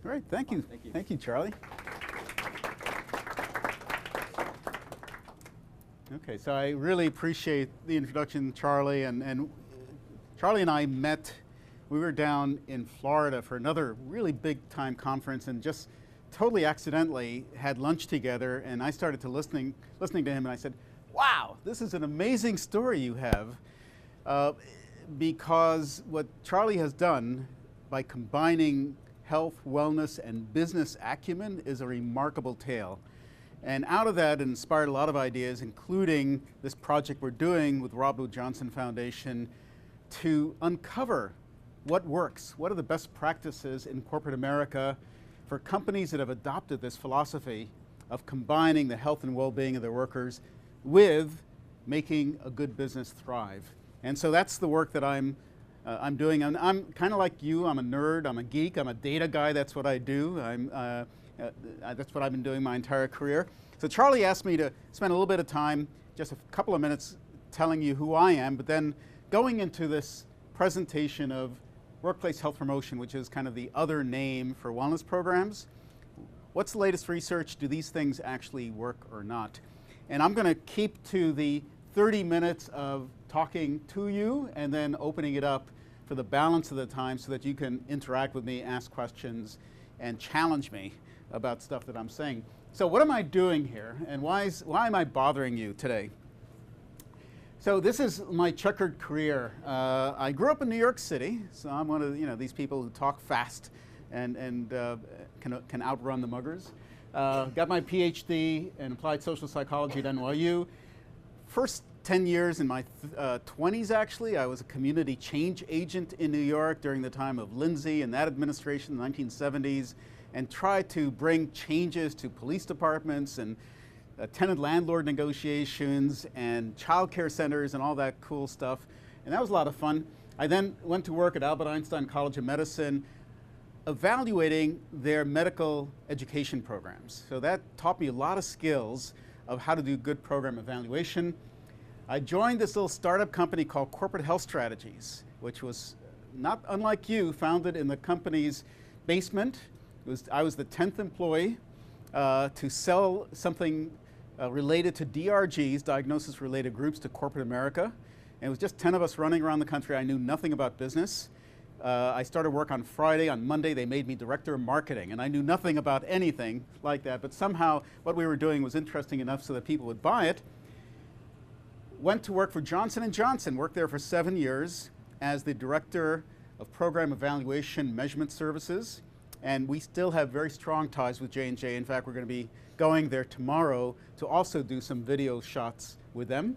All right, thank you. Thank you. Thank you, Charlie. Okay, so I really appreciate the introduction, Charlie. And Charlie and I met, we were down in Florida for another really big time conference and just totally accidentally had lunch together, and I started to listening to him, and I said, wow, this is an amazing story you have, because what Charlie has done by combining health, wellness, and business acumen is a remarkable tale. And out of that, it inspired a lot of ideas, including this project we're doing with Rob Wood Johnson Foundation to uncover what works, what are the best practices in corporate America for companies that have adopted this philosophy of combining the health and well-being of their workers with making a good business thrive. And so that's the work that I'm doing. And I'm kind of like you. I'm a nerd. I'm a geek. I'm a data guy. That's what I do. That's what I've been doing my entire career. So Charlie asked me to spend a little bit of time, just a couple of minutes, telling you who I am, but then going into this presentation of workplace health promotion, which is kind of the other name for wellness programs. What's the latest research? Do these things actually work or not? And I'm going to keep to the 30 minutes of talking to you and then opening it up for the balance of the time so that you can interact with me, ask questions, and challenge me about stuff that I'm saying. So what am I doing here, and why am I bothering you today? So this is my checkered career. I grew up in New York City, so I'm one of these people who talk fast and can outrun the muggers. Got my PhD in applied social psychology at NYU. First 10 years in my 20s, actually, I was a community change agent in New York during the time of Lindsay and that administration in the 1970s, and tried to bring changes to police departments and tenant-landlord negotiations and child care centers and all that cool stuff. And that was a lot of fun. I then went to work at Albert Einstein College of Medicine, evaluating their medical education programs. So that taught me a lot of skills of how to do good program evaluation. I joined this little startup company called Corporate Health Strategies, which was not unlike you, founded in the company's basement. I was the 10th employee to sell something related to DRGs, diagnosis-related groups, to corporate America. And it was just 10 of us running around the country. I knew nothing about business. I started work on Friday. On Monday, they made me director of marketing, and I knew nothing about anything like that. But somehow, what we were doing was interesting enough so that people would buy it. Went to work for Johnson & Johnson, worked there for 7 years as the director of program evaluation measurement services. And we still have very strong ties with J&J. In fact, we're going to be going there tomorrow to also do some video shots with them.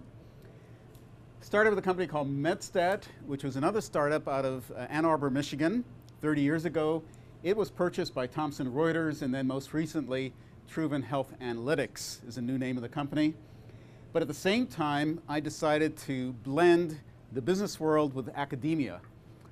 Started with a company called MedStat, which was another startup out of Ann Arbor, Michigan, 30 years ago. It was purchased by Thomson Reuters, and then most recently, Truven Health Analytics is a new name of the company. But at the same time, I decided to blend the business world with academia.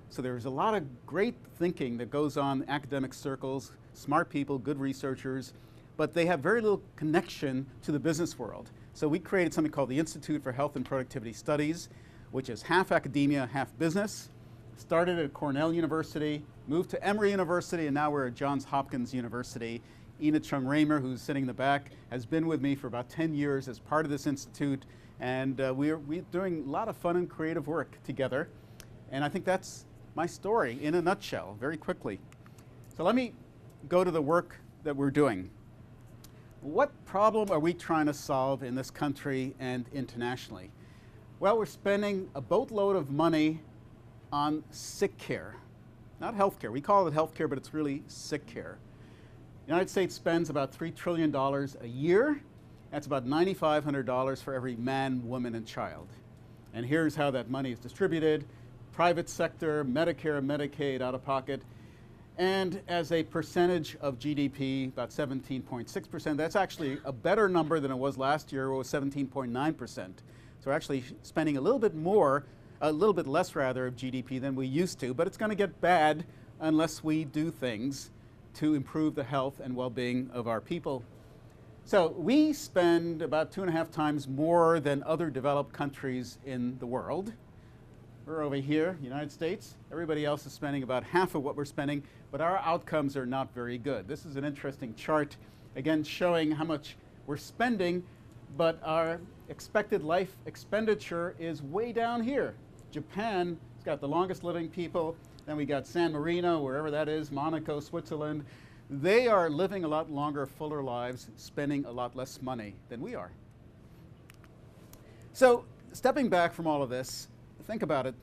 So there's a lot of great thinking that goes on in academic circles, smart people, good researchers, but they have very little connection to the business world. So we created something called the Institute for Health and Productivity Studies, which is half academia, half business. Started at Cornell University, moved to Emory University, and now we're at Johns Hopkins University. Ina Chung Raymer, who's sitting in the back, has been with me for about 10 years as part of this institute, and we're doing a lot of fun and creative work together. And I think that's my story in a nutshell, very quickly. So let me go to the work that we're doing. What problem are we trying to solve in this country and internationally? Well, we're spending a boatload of money on sick care, not health care. We call it health care, but it's really sick care. The United States spends about $3 trillion a year. That's about $9,500 for every man, woman, and child. And here's how that money is distributed. Private sector, Medicare, Medicaid, out-of-pocket, and as a percentage of GDP, about 17.6%. That's actually a better number than it was last year, it was 17.9%. So we're actually spending a little bit more, a little bit less rather, of GDP than we used to, but it's going to get bad unless we do things to improve the health and well-being of our people. So we spend about 2.5 times more than other developed countries in the world. We're over here, United States. Everybody else is spending about half of what we're spending, but our outcomes are not very good. This is an interesting chart, again, showing how much we're spending, but our expected life expenditure is way down here. Japan has got the longest living people. Then we got San Marino, wherever that is, Monaco, Switzerland. They are living a lot longer, fuller lives, spending a lot less money than we are. So, stepping back from all of this, think about it.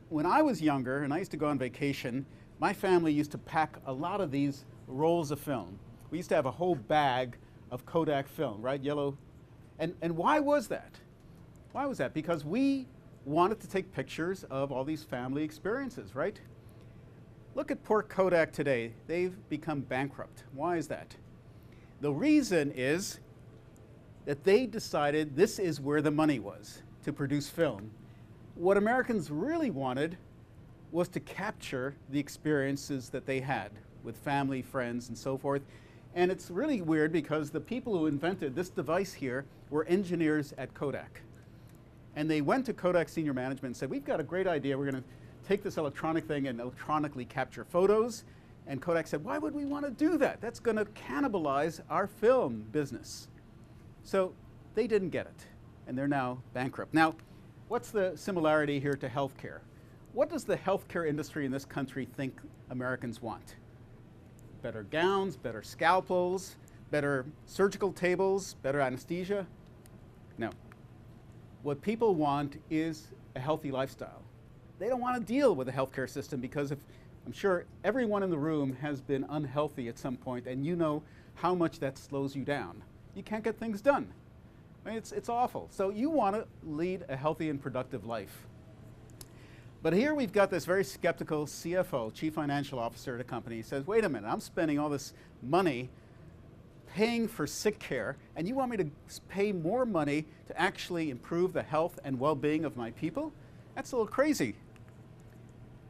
When I was younger and I used to go on vacation, my family used to pack a lot of these rolls of film. We used to have a whole bag of Kodak film, right? Yellow. And why was that? Why was that? Because we wanted to take pictures of all these family experiences, right? Look at poor Kodak today. They've become bankrupt. Why is that? The reason is that they decided this is where the money was, to produce film. What Americans really wanted was to capture the experiences that they had with family, friends, and so forth. And it's really weird because the people who invented this device here were engineers at Kodak. And they went to Kodak senior management and said, we've got a great idea. We're going to take this electronic thing and electronically capture photos. And Kodak said, why would we want to do that? That's going to cannibalize our film business. So they didn't get it, and they're now bankrupt. Now, what's the similarity here to healthcare? What does the healthcare industry in this country think Americans want? Better gowns, better scalpels, better surgical tables, better anesthesia? No. What people want is a healthy lifestyle. They don't want to deal with the healthcare system because I'm sure everyone in the room has been unhealthy at some point, and you know how much that slows you down. You can't get things done. I mean, it's awful. So you want to lead a healthy and productive life. But here we've got this very skeptical CFO, Chief Financial Officer at a company. He says, wait a minute, I'm spending all this money paying for sick care, and you want me to pay more money to actually improve the health and well-being of my people? That's a little crazy.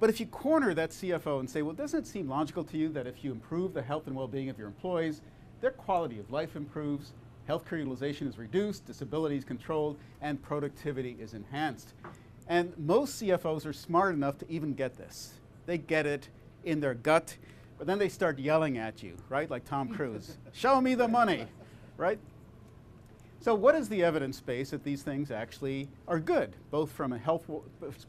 But if you corner that CFO and say, well, doesn't it seem logical to you that if you improve the health and well-being of your employees, their quality of life improves, healthcare utilization is reduced, disability is controlled, and productivity is enhanced? And most CFOs are smart enough to even get this. They get it in their gut, but then they start yelling at you, right? Like Tom Cruise. Show me the money, right? So what is the evidence base that these things actually are good, both from a health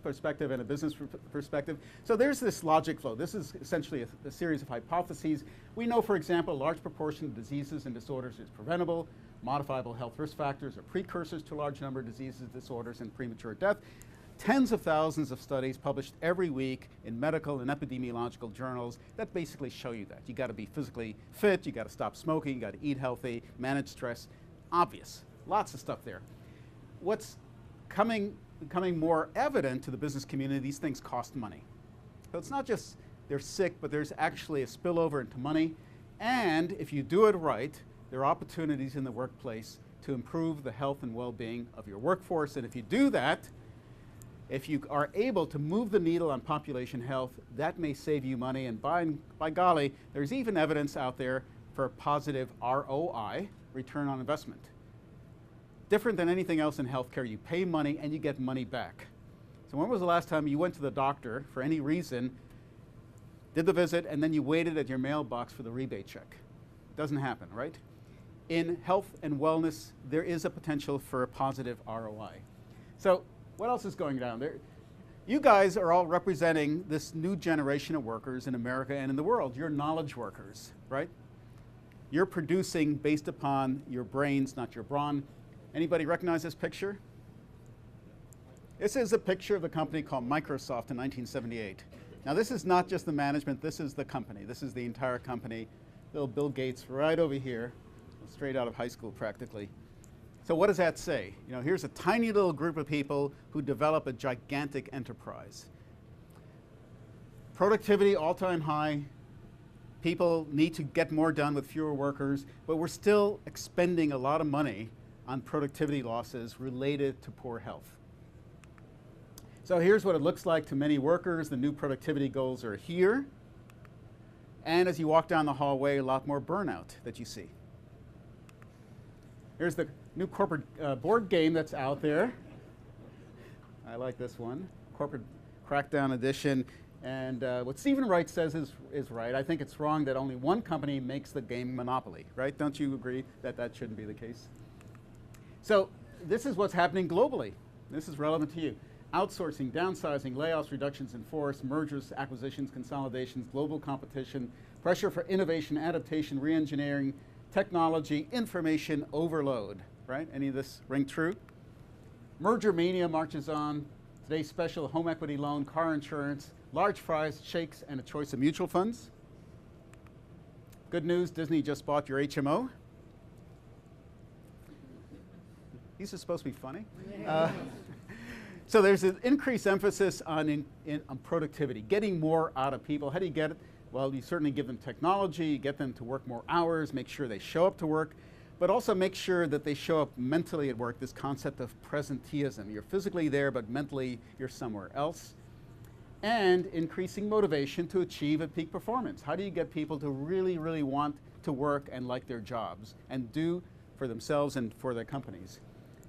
perspective and a business perspective? So there's this logic flow. This is essentially a series of hypotheses. We know, for example, a large proportion of diseases and disorders is preventable. Modifiable health risk factors are precursors to a large number of diseases, disorders, and premature death. Tens of thousands of studies published every week in medical and epidemiological journals that basically show you that. You got to be physically fit, you got to stop smoking, you got to eat healthy, manage stress. Obvious, lots of stuff there. What's becoming more evident to the business community, these things cost money. So it's not just they're sick, but there's actually a spillover into money. And if you do it right, there are opportunities in the workplace to improve the health and well-being of your workforce. And if you do that, if you are able to move the needle on population health, that may save you money. And by golly, there's even evidence out there for positive ROI, return on investment. Different than anything else in healthcare, you pay money and you get money back. So when was the last time you went to the doctor for any reason, did the visit, and then you waited at your mailbox for the rebate check? It doesn't happen, right? In health and wellness, there is a potential for a positive ROI. So what else is going down there? You guys are all representing this new generation of workers in America and in the world. You're knowledge workers, right? You're producing based upon your brains, not your brawn. Anybody recognize this picture? This is a picture of a company called Microsoft in 1978. Now this is not just the management, this is the company. This is the entire company. Little Bill Gates right over here, straight out of high school practically. So what does that say? You know, here's a tiny little group of people who develop a gigantic enterprise. Productivity all-time high. People need to get more done with fewer workers, but we're still expending a lot of money on productivity losses related to poor health. So here's what it looks like to many workers. The new productivity goals are here. And as you walk down the hallway, a lot more burnout that you see. Here's the new corporate board game that's out there. I like this one. Corporate Crackdown Edition. And what Stephen Wright says is right. I think it's wrong that only one company makes the game Monopoly, right? Don't you agree that that shouldn't be the case? So this is what's happening globally. This is relevant to you. Outsourcing, downsizing, layoffs, reductions in force, mergers, acquisitions, consolidations, global competition, pressure for innovation, adaptation, re-engineering, technology, information overload, right? Any of this ring true? Merger mania marches on. Today's special: home equity loan, car insurance, large fries, shakes, and a choice of mutual funds. Good news, Disney just bought your HMO. These are supposed to be funny. So there's an increased emphasis on productivity, getting more out of people. How do you get it? Well, you certainly give them technology, you get them to work more hours, make sure they show up to work, but also make sure that they show up mentally at work, this concept of presenteeism. You're physically there, but mentally you're somewhere else. And increasing motivation to achieve a peak performance. How do you get people to really, really want to work and like their jobs and do for themselves and for their companies?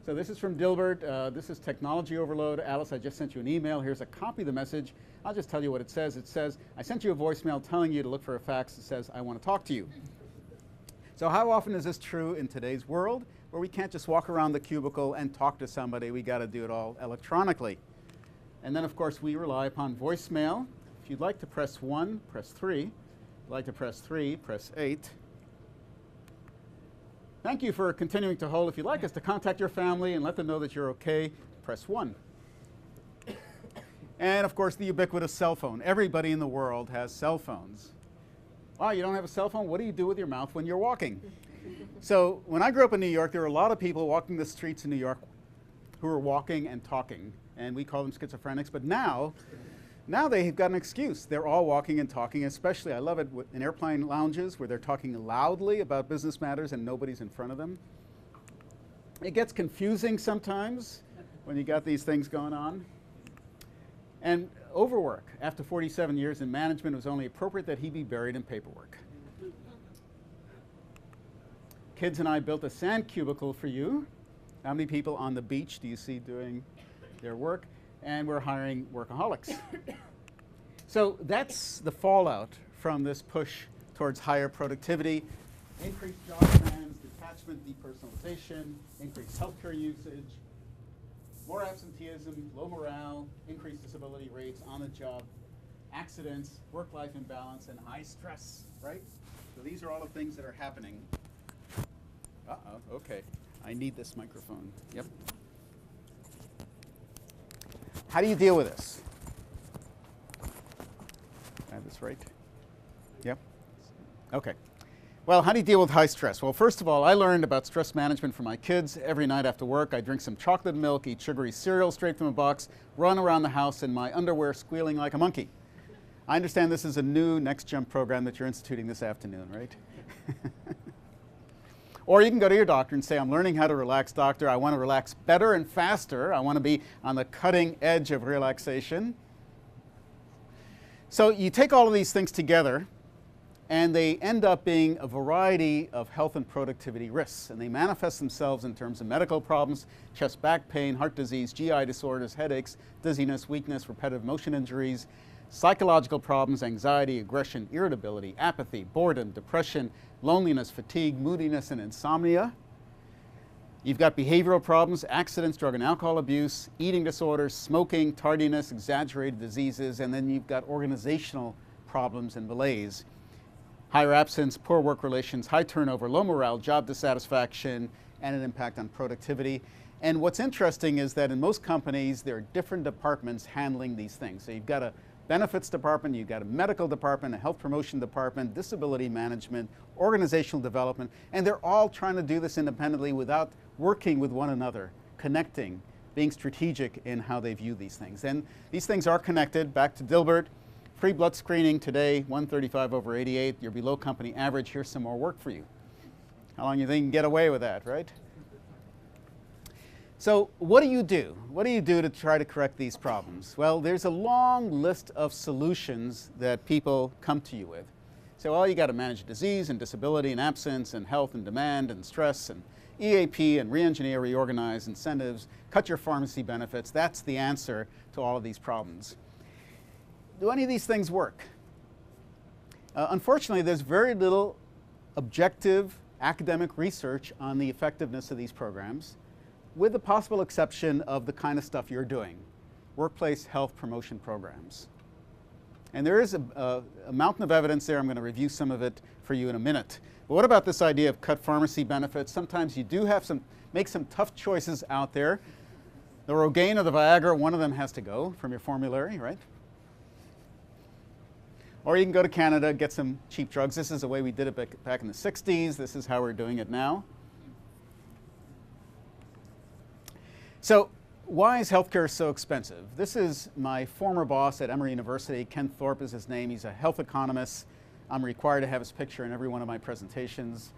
So this is from Dilbert. This is technology overload. Alice, I just sent you an email. Here's a copy of the message. I'll just tell you what it says. It says, I sent you a voicemail telling you to look for a fax that says, I want to talk to you. So how often is this true in today's world, where we can't just walk around the cubicle and talk to somebody? We got to do it all electronically. And then, of course, we rely upon voicemail. If you'd like to press 1, press 3. If you'd like to press 3, press 8. Thank you for continuing to hold. If you'd like us to contact your family and let them know that you're okay, press 1. And, of course, the ubiquitous cell phone. Everybody in the world has cell phones. Oh, you don't have a cell phone? What do you do with your mouth when you're walking? So when I grew up in New York, there were a lot of people walking the streets in New York who were walking and talking. And we call them schizophrenics. But now they've got an excuse. They're all walking and talking, especially, I love it, in airplane lounges where they're talking loudly about business matters and nobody's in front of them. It gets confusing sometimes when you got these things going on. And overwork. After 47 years in management, it was only appropriate that he be buried in paperwork. Kids and I built a sand cubicle for you. How many people on the beach do you see doing their work? And we're hiring workaholics. So that's the fallout from this push towards higher productivity, increased job demands, detachment, depersonalization, increased healthcare usage, more absenteeism, low morale, increased disability rates on the job, accidents, work-life imbalance, and high stress, right? So these are all the things that are happening. Uh-oh, okay. I need this microphone. Yep. How do you deal with this? I have this right? Yep. Okay. Well, how do you deal with high stress? Well, first of all, I learned about stress management from my kids. Every night after work, I drink some chocolate milk, eat sugary cereal straight from a box, run around the house in my underwear squealing like a monkey. I understand this is a new Next Jump program that you're instituting this afternoon, right? Or you can go to your doctor and say, I'm learning how to relax, doctor. I want to relax better and faster. I want to be on the cutting edge of relaxation. So you take all of these things together, and they end up being a variety of health and productivity risks. And they manifest themselves in terms of medical problems, chest, back pain, heart disease, GI disorders, headaches, dizziness, weakness, repetitive motion injuries, psychological problems, anxiety, aggression, irritability, apathy, boredom, depression, loneliness, fatigue, moodiness, and insomnia. You've got behavioral problems, accidents, drug and alcohol abuse, eating disorders, smoking, tardiness, exaggerated diseases, and then you've got organizational problems and malaise. Higher absence, poor work relations, high turnover, low morale, job dissatisfaction, and an impact on productivity. And what's interesting is that in most companies, there are different departments handling these things. So you've got a benefits department, you've got a medical department, a health promotion department, disability management, organizational development, and they're all trying to do this independently without working with one another, connecting, being strategic in how they view these things. And these things are connected. Back to Dilbert, free blood screening today, 135/88, you're below company average, here's some more work for you. How long do you think you can get away with that, right? So what do you do? What do you do to try to correct these problems? Well, there's a long list of solutions that people come to you with. Say, well, you got to manage disease and disability and absence and health and demand and stress and EAP and re-engineer, reorganize incentives, cut your pharmacy benefits. That's the answer to all of these problems. Do any of these things work? Unfortunately, there's very little objective academic research on the effectiveness of these programs, with the possible exception of the kind of stuff you're doing, workplace health promotion programs. And there is a mountain of evidence there. I'm going to review some of it for you in a minute. But what about this idea of cut pharmacy benefits? Sometimes you do have make some tough choices out there. The Rogaine or the Viagra, one of them has to go from your formulary, right? Or you can go to Canada, get some cheap drugs. This is the way we did it back in the 60s. This is how we're doing it now. So why is healthcare so expensive? This is my former boss at Emory University. Ken Thorpe is his name. He's a health economist. I'm required to have his picture in every one of my presentations.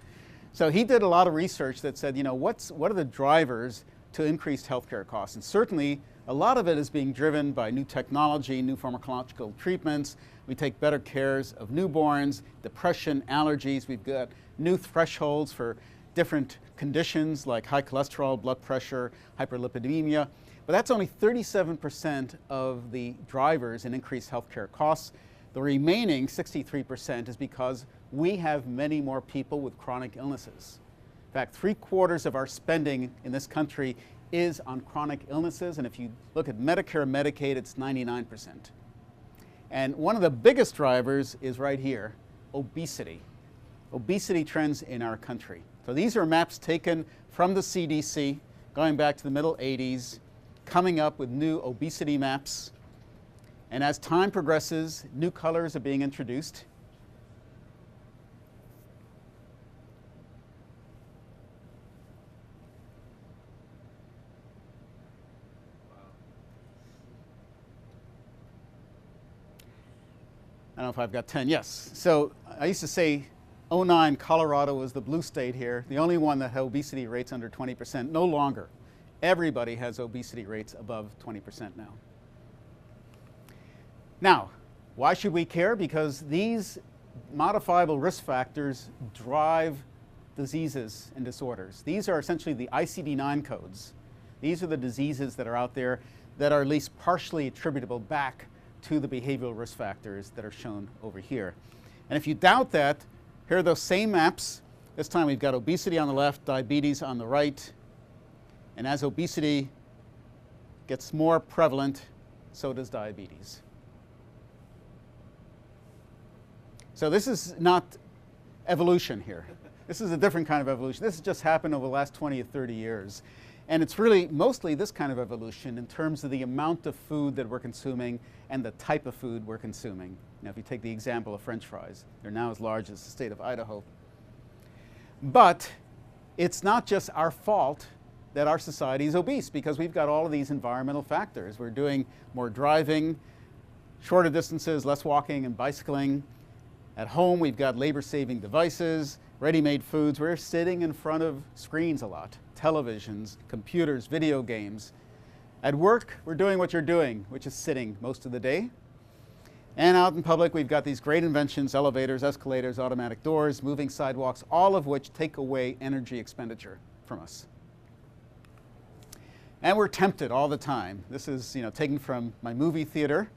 So he did a lot of research that said, you know, what are the drivers to increased healthcare costs? And certainly a lot of it is being driven by new technology, new pharmacological treatments. We take better cares of newborns, depression, allergies. We've got new thresholds for different conditions like high cholesterol, blood pressure, hyperlipidemia. But that's only 37% of the drivers in increased healthcare costs. The remaining 63% is because we have many more people with chronic illnesses. In fact, 3/4 of our spending in this country is on chronic illnesses. And if you look at Medicare and Medicaid, it's 99%. And one of the biggest drivers is right here, obesity. Obesity trends in our country. So these are maps taken from the CDC, going back to the middle 80s, coming up with new obesity maps. And as time progresses, new colors are being introduced. I don't know if I've got 10. Yes. So I used to say 2009, Colorado was the blue state here, the only one that had obesity rates under 20%. No longer. Everybody has obesity rates above 20% now. Now, why should we care? Because these modifiable risk factors drive diseases and disorders. These are essentially the ICD-9 codes. These are the diseases that are out there that are at least partially attributable back to the behavioral risk factors that are shown over here. And if you doubt that, here are those same maps. This time we've got obesity on the left, diabetes on the right. And as obesity gets more prevalent, so does diabetes. So this is not evolution here. This is a different kind of evolution. This has just happened over the last 20 or 30 years. And it's really mostly this kind of evolution in terms of the amount of food that we're consuming and the type of food we're consuming. Now, if you take the example of French fries, they're now as large as the state of Idaho. But it's not just our fault that our society is obese, because we've got all of these environmental factors. We're doing more driving, shorter distances, less walking and bicycling. At home, we've got labor-saving devices, ready-made foods. We're sitting in front of screens a lot, televisions, computers, video games. At work, we're doing what you're doing, which is sitting most of the day. And out in public, we've got these great inventions, elevators, escalators, automatic doors, moving sidewalks, all of which take away energy expenditure from us. And we're tempted all the time. This is, taken from my movie theater.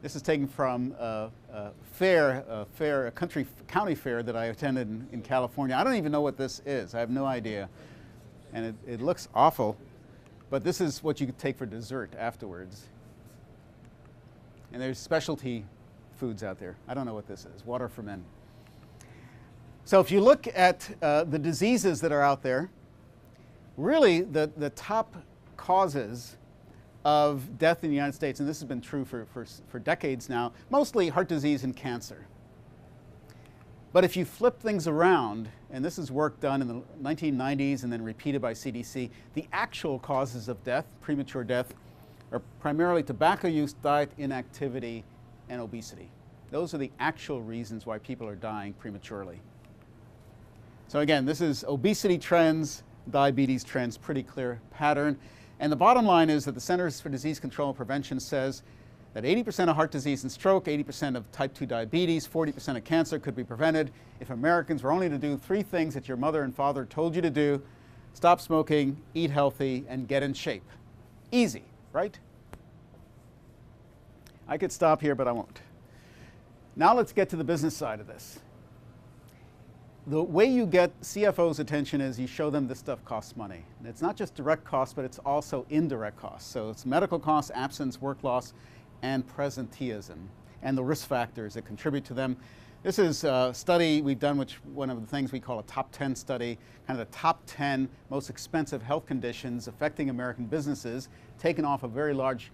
This is taken from a county fair that I attended in California. I don't even know what this is. I have no idea. And it looks awful. But this is what you could take for dessert afterwards. And there's specialty foods out there. I don't know what this is. Water for men. So if you look at the diseases that are out there, really the top causes of death in the United States, and this has been true for decades now, mostly heart disease and cancer. But if you flip things around, and this is work done in the 1990s and then repeated by CDC, the actual causes of death, premature death, are primarily tobacco use, diet, inactivity, and obesity. Those are the actual reasons why people are dying prematurely. So again, this is obesity trends, diabetes trends, pretty clear pattern. And the bottom line is that the Centers for Disease Control and Prevention says that 80% of heart disease and stroke, 80% of type 2 diabetes, 40% of cancer could be prevented if Americans were only to do 3 things that your mother and father told you to do: stop smoking, eat healthy, and get in shape. Easy, right? I could stop here, but I won't. Now let's get to the business side of this. The way you get CFO's attention is you show them this stuff costs money. And it's not just direct costs, but it's also indirect costs. So it's medical costs, absence, work loss, and presenteeism, and the risk factors that contribute to them. This is a study we've done, which one of the things we call a top 10 study, kind of the top 10 most expensive health conditions affecting American businesses, taken off a very large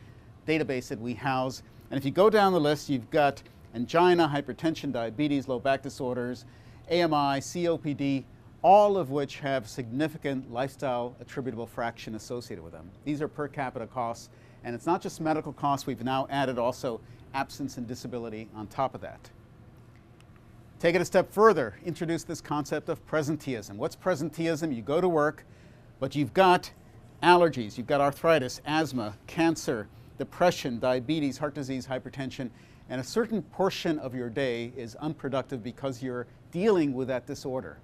database that we house. And if you go down the list, you've got angina, hypertension, diabetes, low back disorders, AMI, COPD, all of which have significant lifestyle attributable fraction associated with them. These are per capita costs, and it's not just medical costs. We've now added also absence and disability on top of that. Take it a step further, introduce this concept of presenteeism. What's presenteeism? You go to work, but you've got allergies, you've got arthritis, asthma, cancer, depression, diabetes, heart disease, hypertension, and a certain portion of your day is unproductive because you're dealing with that disorder.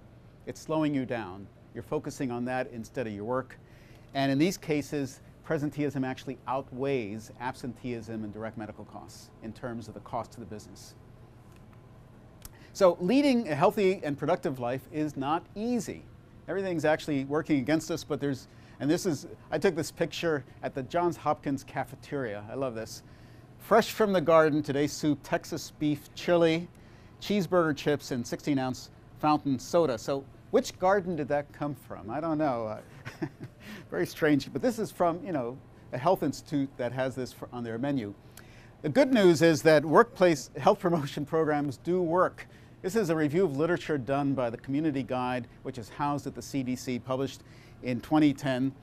It's slowing you down. You're focusing on that instead of your work. And in these cases, presenteeism actually outweighs absenteeism and direct medical costs in terms of the cost to the business. So leading a healthy and productive life is not easy. Everything's actually working against us, but there's, and this is, I took this picture at the Johns Hopkins cafeteria. I love this. Fresh from the garden, today's soup, Texas beef chili, cheeseburger chips, and 16-ounce fountain soda. So which garden did that come from? I don't know. Very strange, but this is from, you know, a health institute that has this on their menu. The good news is that workplace health promotion programs do work. This is a review of literature done by the Community Guide, which is housed at the CDC, published in 2010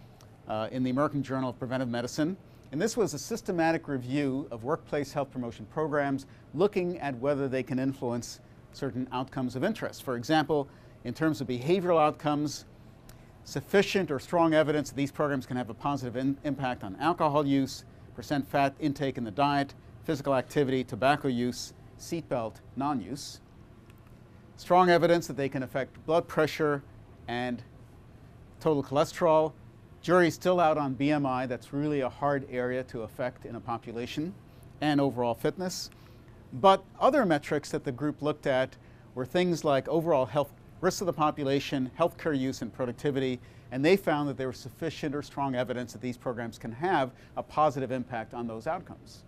in the American Journal of Preventive Medicine. And this was a systematic review of workplace health promotion programs, looking at whether they can influence certain outcomes of interest. For example, in terms of behavioral outcomes, sufficient or strong evidence that these programs can have a positive impact on alcohol use, percent fat intake in the diet, physical activity, tobacco use, seatbelt non-use. Strong evidence that they can affect blood pressure and total cholesterol. Jury's still out on BMI. That's really a hard area to affect in a population, and overall fitness. But other metrics that the group looked at were things like overall health risks of the population, healthcare use, and productivity, and they found that there was sufficient or strong evidence that these programs can have a positive impact on those outcomes.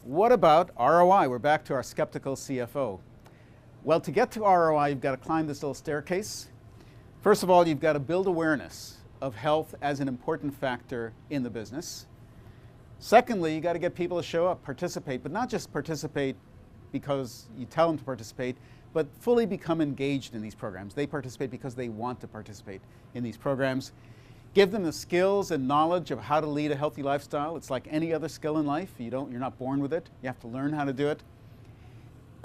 What about ROI? We're back to our skeptical CFO. Well, to get to ROI, you've got to climb this little staircase. First of all, you've got to build awareness of health as an important factor in the business. Secondly, you've got to get people to show up, participate, but not just participate because you tell them to participate, but fully become engaged in these programs. They participate because they want to participate in these programs. Give them the skills and knowledge of how to lead a healthy lifestyle. It's like any other skill in life. You're not born with it. You have to learn how to do it.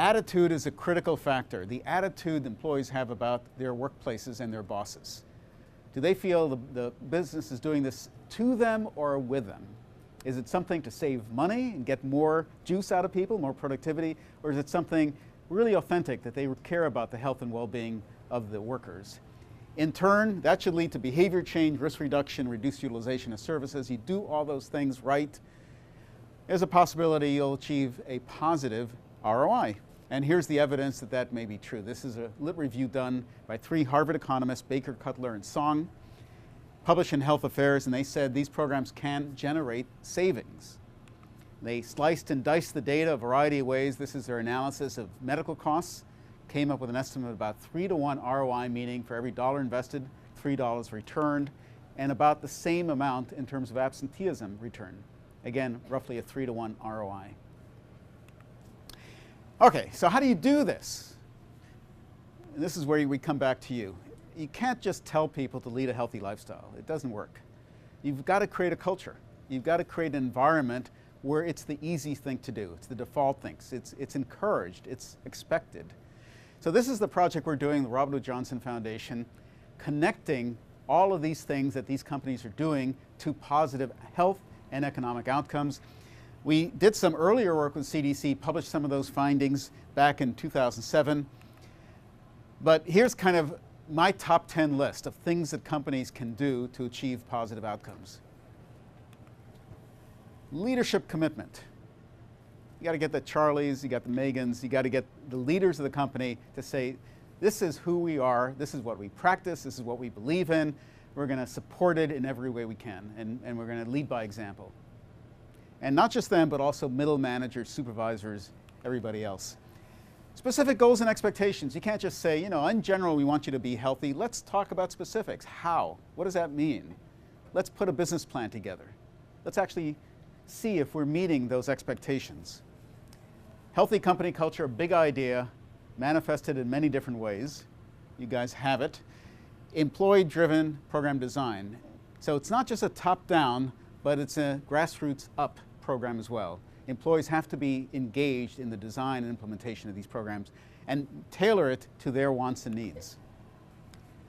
Attitude is a critical factor. The attitude employees have about their workplaces and their bosses. Do they feel the business is doing this to them or with them? Is it something to save money and get more juice out of people, more productivity, or is it something really authentic that they care about the health and well-being of the workers? In turn, that should lead to behavior change, risk reduction, reduced utilization of services. You do all those things right, there's a possibility you'll achieve a positive ROI. And here's the evidence that that may be true. This is a lit review done by 3 Harvard economists, Baker, Cutler, and Song, published in Health Affairs, and they said these programs can generate savings. They sliced and diced the data a variety of ways. This is their analysis of medical costs, came up with an estimate of about 3-to-1 ROI, meaning for every dollar invested, $3 returned, and about the same amount in terms of absenteeism return. Again, roughly a 3-to-1 ROI. Okay, so how do you do this? And this is where we come back to you. You can't just tell people to lead a healthy lifestyle. It doesn't work. You've got to create a culture. You've got to create an environment where it's the easy thing to do. It's the default thing. It's encouraged. It's expected. So this is the project we're doing, the Robert Wood Johnson Foundation, connecting all of these things that these companies are doing to positive health and economic outcomes. We did some earlier work with CDC, published some of those findings back in 2007. But here's kind of my top 10 list of things that companies can do to achieve positive outcomes. Leadership commitment. You got to get the Charlies, you got the Megans, you got to get the leaders of the company to say, this is who we are, this is what we practice, this is what we believe in, we're going to support it in every way we can, and we're going to lead by example. And not just them, but also middle managers, supervisors, everybody else. Specific goals and expectations. You can't just say, in general, we want you to be healthy. Let's talk about specifics. How? What does that mean? Let's put a business plan together. Let's actually see if we're meeting those expectations. Healthy company culture, a big idea, manifested in many different ways. You guys have it. Employee-driven program design. So it's not just a top-down, but it's a grassroots-up program as well. Employees have to be engaged in the design and implementation of these programs and tailor it to their wants and needs.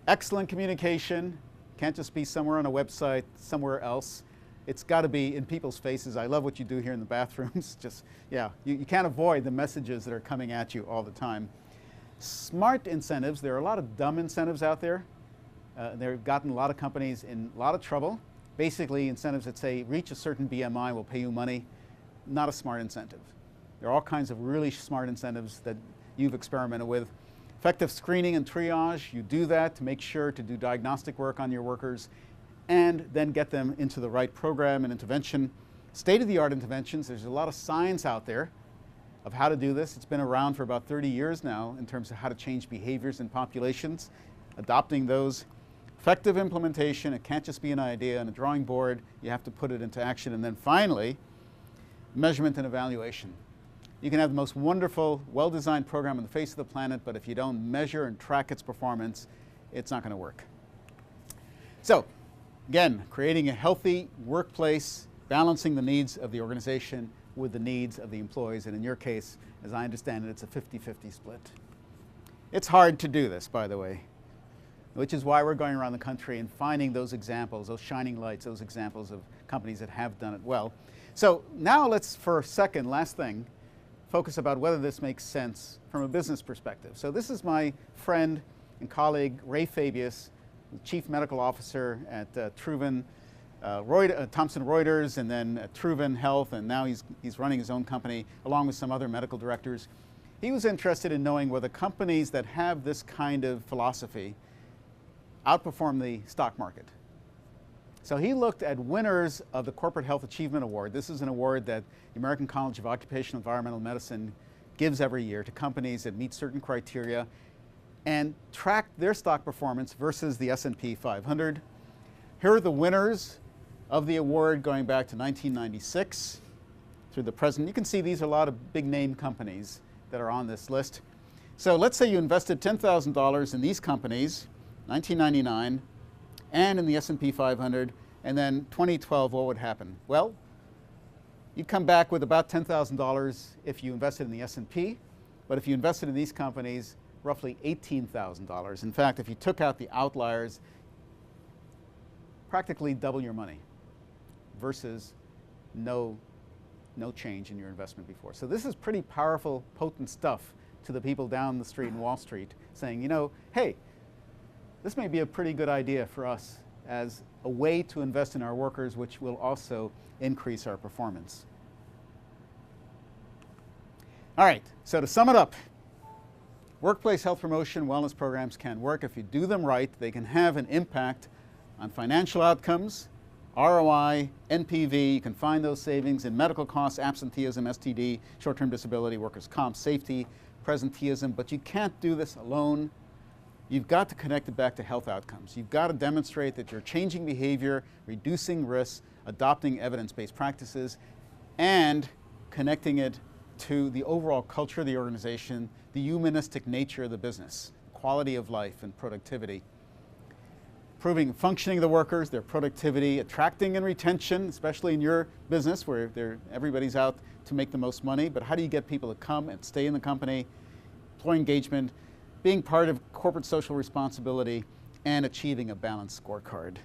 Excellent communication. Can't just be somewhere on a website, somewhere else. It's got to be in people's faces. I love what you do here in the bathrooms. Just, yeah, you can't avoid the messages that are coming at you all the time. Smart incentives. There are a lot of dumb incentives out there. They've gotten a lot of companies in a lot of trouble. Basically, incentives that say, reach a certain BMI, we'll pay you money. Not a smart incentive. There are all kinds of really smart incentives that you've experimented with. Effective screening and triage. You do that to make sure to do diagnostic work on your workers and then get them into the right program and intervention. State-of-the-art interventions. There's a lot of science out there of how to do this. It's been around for about 30 years now in terms of how to change behaviors in populations, adopting those. Effective implementation. It can't just be an idea on a drawing board. You have to put it into action. And then finally, measurement and evaluation. You can have the most wonderful, well-designed program on the face of the planet, but if you don't measure and track its performance, it's not going to work. So, again, creating a healthy workplace, balancing the needs of the organization with the needs of the employees, and in your case, as I understand it, it's a 50-50 split. It's hard to do this, by the way, which is why we're going around the country and finding those examples, those shining lights, those examples of companies that have done it well. So now let's, for a second, last thing, focus about whether this makes sense from a business perspective. So this is my friend and colleague, Ray Fabius, Chief Medical Officer at Thomson Reuters, and then at Truven Health, and now he's running his own company along with some other medical directors. He was interested in knowing whether companies that have this kind of philosophy outperform the stock market. So he looked at winners of the Corporate Health Achievement Award. This is an award that the American College of Occupational Environmental Medicine gives every year to companies that meet certain criteria, and tracked their stock performance versus the S&P 500. Here are the winners of the award going back to 1996 through the present. You can see these are a lot of big name companies that are on this list. So let's say you invested $10,000 in these companies, 1999, and in the S&P 500, and then 2012, what would happen? Well, you'd come back with about $10,000 if you invested in the S&P, but if you invested in these companies, roughly $18,000. In fact, if you took out the outliers, practically double your money versus no change in your investment before. So this is pretty powerful, potent stuff to the people down the street in Wall Street saying, hey, this may be a pretty good idea for us as a way to invest in our workers, which will also increase our performance. All right, so to sum it up, workplace health promotion wellness programs can work. If you do them right, they can have an impact on financial outcomes, ROI, NPV. You can find those savings in medical costs, absenteeism, STD, short-term disability, workers' comp, safety, presenteeism, but you can't do this alone. You've got to connect it back to health outcomes. You've got to demonstrate that you're changing behavior, reducing risks, adopting evidence-based practices, and connecting it to the overall culture of the organization, the humanistic nature of the business, quality of life and productivity. Improving functioning of the workers, their productivity, attracting and retention, especially in your business where everybody's out to make the most money, but how do you get people to come and stay in the company, employee engagement, being part of corporate social responsibility, and achieving a balanced scorecard.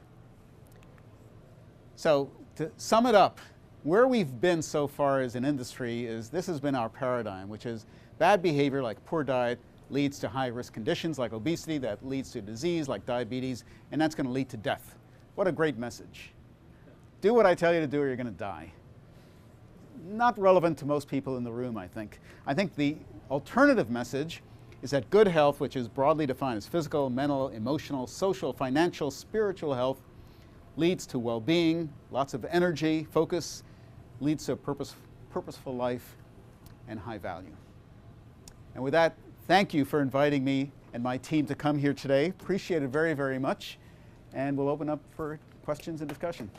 So To sum it up, where we've been so far as an industry is this has been our paradigm, which is bad behavior like poor diet leads to high-risk conditions like obesity, that leads to disease like diabetes, and that's going to lead to death. What a great message. Do what I tell you to do or you're going to die. Not relevant to most people in the room, I think. I think the alternative message is that good health, which is broadly defined as physical, mental, emotional, social, financial, spiritual health, leads to well-being, lots of energy, focus, leads to a purposeful life, and high value. And with that, thank you for inviting me and my team to come here today. Appreciate it very, very much. And we'll open up for questions and discussion.